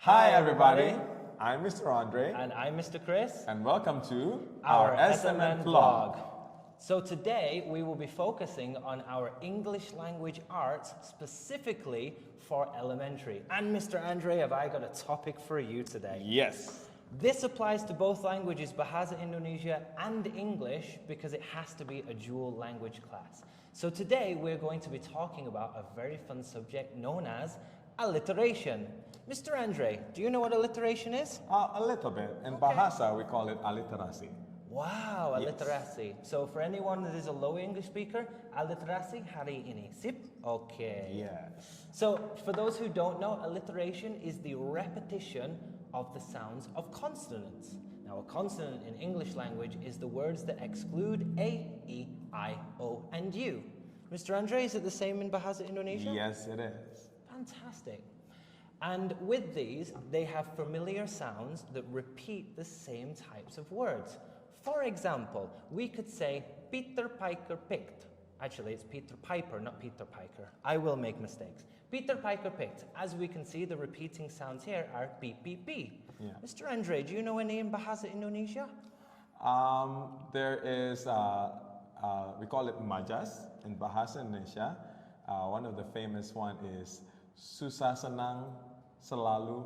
Hi everybody, I'm Mr. Andre. And I'm Mr. Chris. And welcome to our SMN vlog. So today we will be focusing on our English language arts specifically for elementary. And Mr. Andre, have I got a topic for you today? Yes. This applies to both languages, Bahasa Indonesia and English, because it has to be a dual language class. So today we're going to be talking about a very fun subject known as alliteration. Mr. Andre, do you know what alliteration is? A little bit. In Bahasa, we call it alliterasi. Wow, alliterasi. Yes. So for anyone that is a low English speaker, alliterasi hari ini. Sip? Okay. Yes. So for those who don't know, alliteration is the repetition of the sounds of consonants. Now a consonant in English language is the words that exclude A, E, I, O, and U. Mr. Andre, is it the same in Bahasa Indonesia? Yes, it is. Fantastic. And with these, they have familiar sounds that repeat the same types of words. For example, we could say Peter Piper picked. Actually, it's Peter Piper, not Peter Piker. I will make mistakes. Peter Piper picked. As we can see, the repeating sounds here are P, P, P. Yeah. Mr. Andre, do you know any in Bahasa Indonesia? There is, we call it majas in Bahasa Indonesia. One of the famous one is susah senang selalu.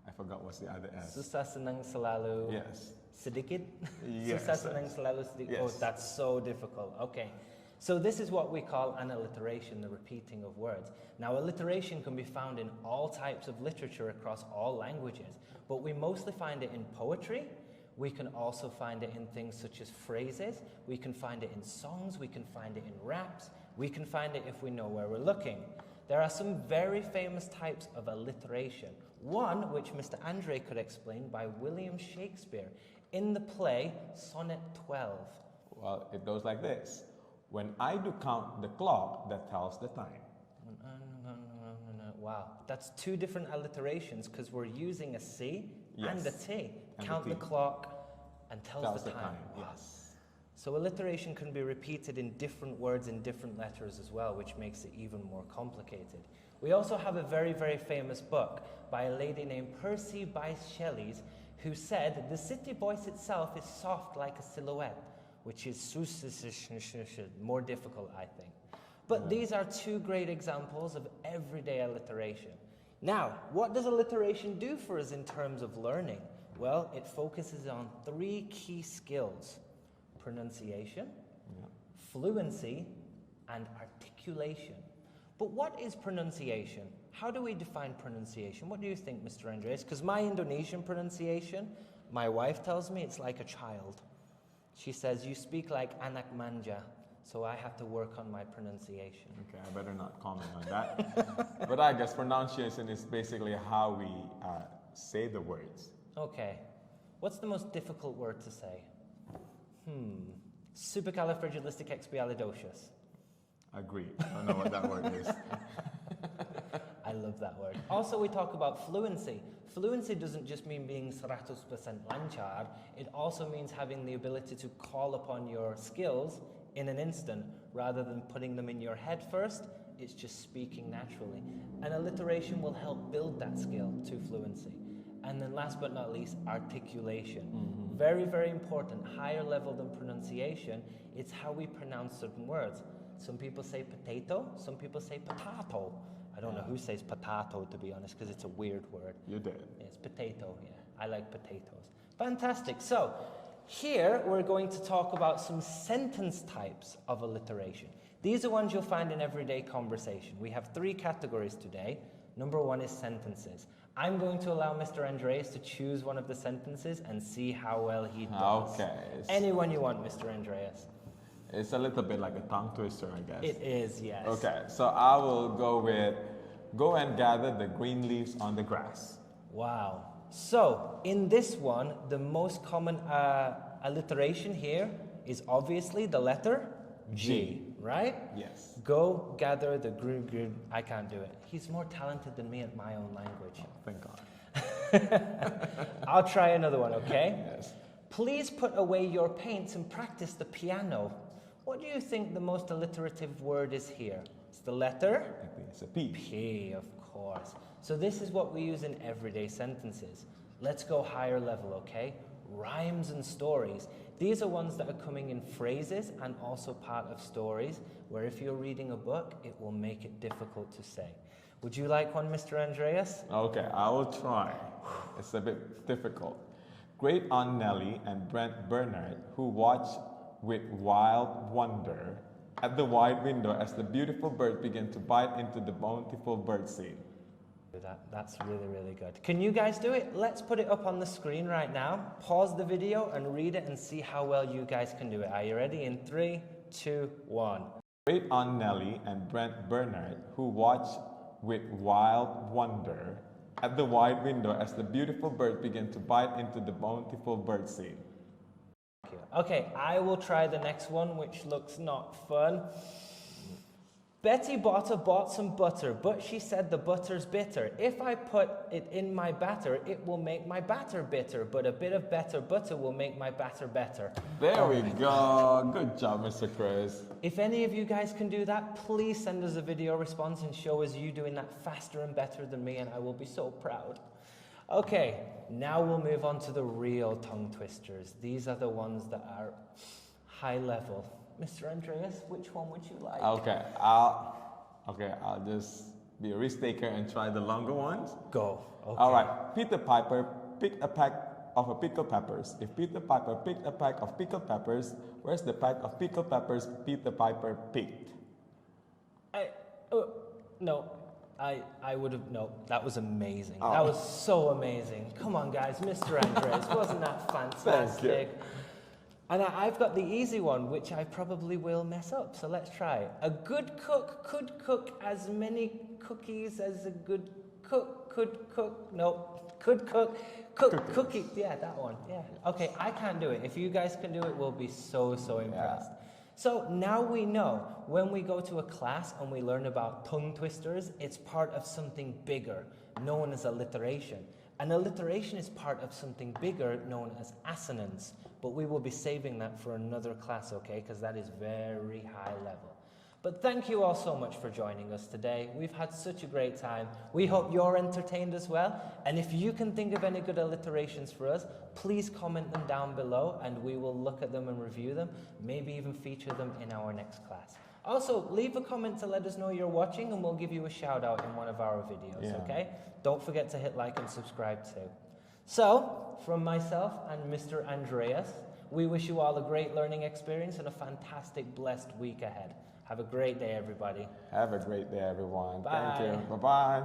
I forgot what's the other S. Susah senang selalu. Yes. Sedikit? Yes. Susah senang selalu sedikit. Yes. Oh, that's so difficult. Okay. So this is what we call an alliteration, the repeating of words. Now, alliteration can be found in all types of literature across all languages, but we mostly find it in poetry. We can also find it in things such as phrases. We can find it in songs. We can find it in raps. We can find it if we know where we're looking. There are some very famous types of alliteration. One, which Mr. Andre could explain, by William Shakespeare in the play Sonnet 12. Well, it goes like this. When I do count the clock that tells the time. Wow, that's two different alliterations because we're using a C and a T. And count the clock and tells the time. Wow. Yes. So alliteration can be repeated in different words in different letters as well, which makes it even more complicated. We also have a very, very famous book by a lady named Percy Bysshe Shelley, who said the city voice itself is soft like a silhouette, which is more difficult, I think. But these are two great examples of everyday alliteration. Now, what does alliteration do for us in terms of learning? Well, it focuses on three key skills: pronunciation, fluency, and articulation. But what is pronunciation? How do we define pronunciation? What do you think, Mr. Andres? Because my Indonesian pronunciation, my wife tells me it's like a child. She says, you speak like anak manja, so I have to work on my pronunciation. Okay, I better not comment on that. But I guess pronunciation is basically how we say the words. Okay. What's the most difficult word to say? Supercalifragilisticexpialidocious. Agreed. I don't know what that word is. I love that word. Also, we talk about fluency. Fluency doesn't just mean being 100% lancar. It also means having the ability to call upon your skills in an instant rather than putting them in your head first. It's just speaking naturally. And alliteration will help build that skill to fluency. And then last but not least, articulation. Very, very important. Higher level than pronunciation. It's how we pronounce certain words. Some people say potato, some people say potato. I don't know who says potato, to be honest, because it's a weird word. You did. Yeah, it's potato, yeah. I like potatoes. Fantastic. So here we're going to talk about some sentence types of alliteration. These are ones you'll find in everyday conversation. We have three categories today. Number one is sentences. I'm going to allow Mr. Andreas to choose one of the sentences and see how well he does. Okay. Anyone you want, Mr. Andreas. It's a little bit like a tongue twister, I guess. It is, yes. Okay, so I will go with, go and gather the green leaves on the grass. Wow. So, in this one, the most common alliteration here is obviously the letter G, right? Yes. Go gather the green, I can't do it. He's more talented than me at my own language. Oh, thank God. I'll try another one, okay? Yes. Please put away your paints and practice the piano. What do you think the most alliterative word is here? It's the letter? I think it's a P. P, of course. So this is what we use in everyday sentences. Let's go higher level, okay? Rhymes and stories. These are ones that are coming in phrases and also part of stories, where if you're reading a book, it will make it difficult to say. Would you like one, Mr. Andreas? Okay, I will try. It's a bit difficult. Great Aunt Nellie and Brent Bernard, who watched with wild wonder at the wide window as the beautiful bird began to bite into the bountiful birdseed. That's really, really good. Can you guys do it? Let's put it up on the screen right now. Pause the video and read it and see how well you guys can do it. Are you ready? In 3, 2, 1. Great Aunt Nellie and Brent Bernard, who watched with wild wonder at the wide window as the beautiful bird began to bite into the bountiful birdseed. Okay, I will try the next one, which looks not fun. Betty bought some butter, but she said the butter's bitter. If I put it in my batter, it will make my batter bitter, but a bit of better butter will make my batter better. There we go. Good job, Mr. Chris. If any of you guys can do that, please send us a video response and show us you doing that faster and better than me, and I will be so proud. Okay, now we'll move on to the real tongue twisters. These are the ones that are high level. Mr. Andreas, which one would you like? Okay, I'll just be a risk taker and try the longer ones. Go. Okay. All right. Peter Piper picked a pack of pickled peppers. If Peter Piper picked a pack of pickled peppers, where's the pack of pickled peppers Peter Piper picked? I would have, no, that was amazing. Oh. That was so amazing. Come on, guys, Mr. Andreas, wasn't that fantastic? Thank you. And I've got the easy one, which I probably will mess up, so let's try. A good cook could cook as many cookies as a good cook could cook. No, could cook cookies. Yeah, that one. Yeah. Okay, I can't do it. If you guys can do it, we'll be so impressed. Yeah. So now we know when we go to a class and we learn about tongue twisters, it's part of something bigger, known as alliteration. And alliteration is part of something bigger known as assonance, but we will be saving that for another class, okay? Because that is very high level. But thank you all so much for joining us today. We've had such a great time. We hope you're entertained as well. And if you can think of any good alliterations for us, please comment them down below and we will look at them and review them, maybe even feature them in our next class. Also, leave a comment to let us know you're watching and we'll give you a shout out in one of our videos, okay? Don't forget to hit like and subscribe too. So, from myself and Mr. Andreas, we wish you all a great learning experience and a fantastic, blessed week ahead. Have a great day, everybody. Have a great day, everyone. Bye. Thank you. Bye-bye.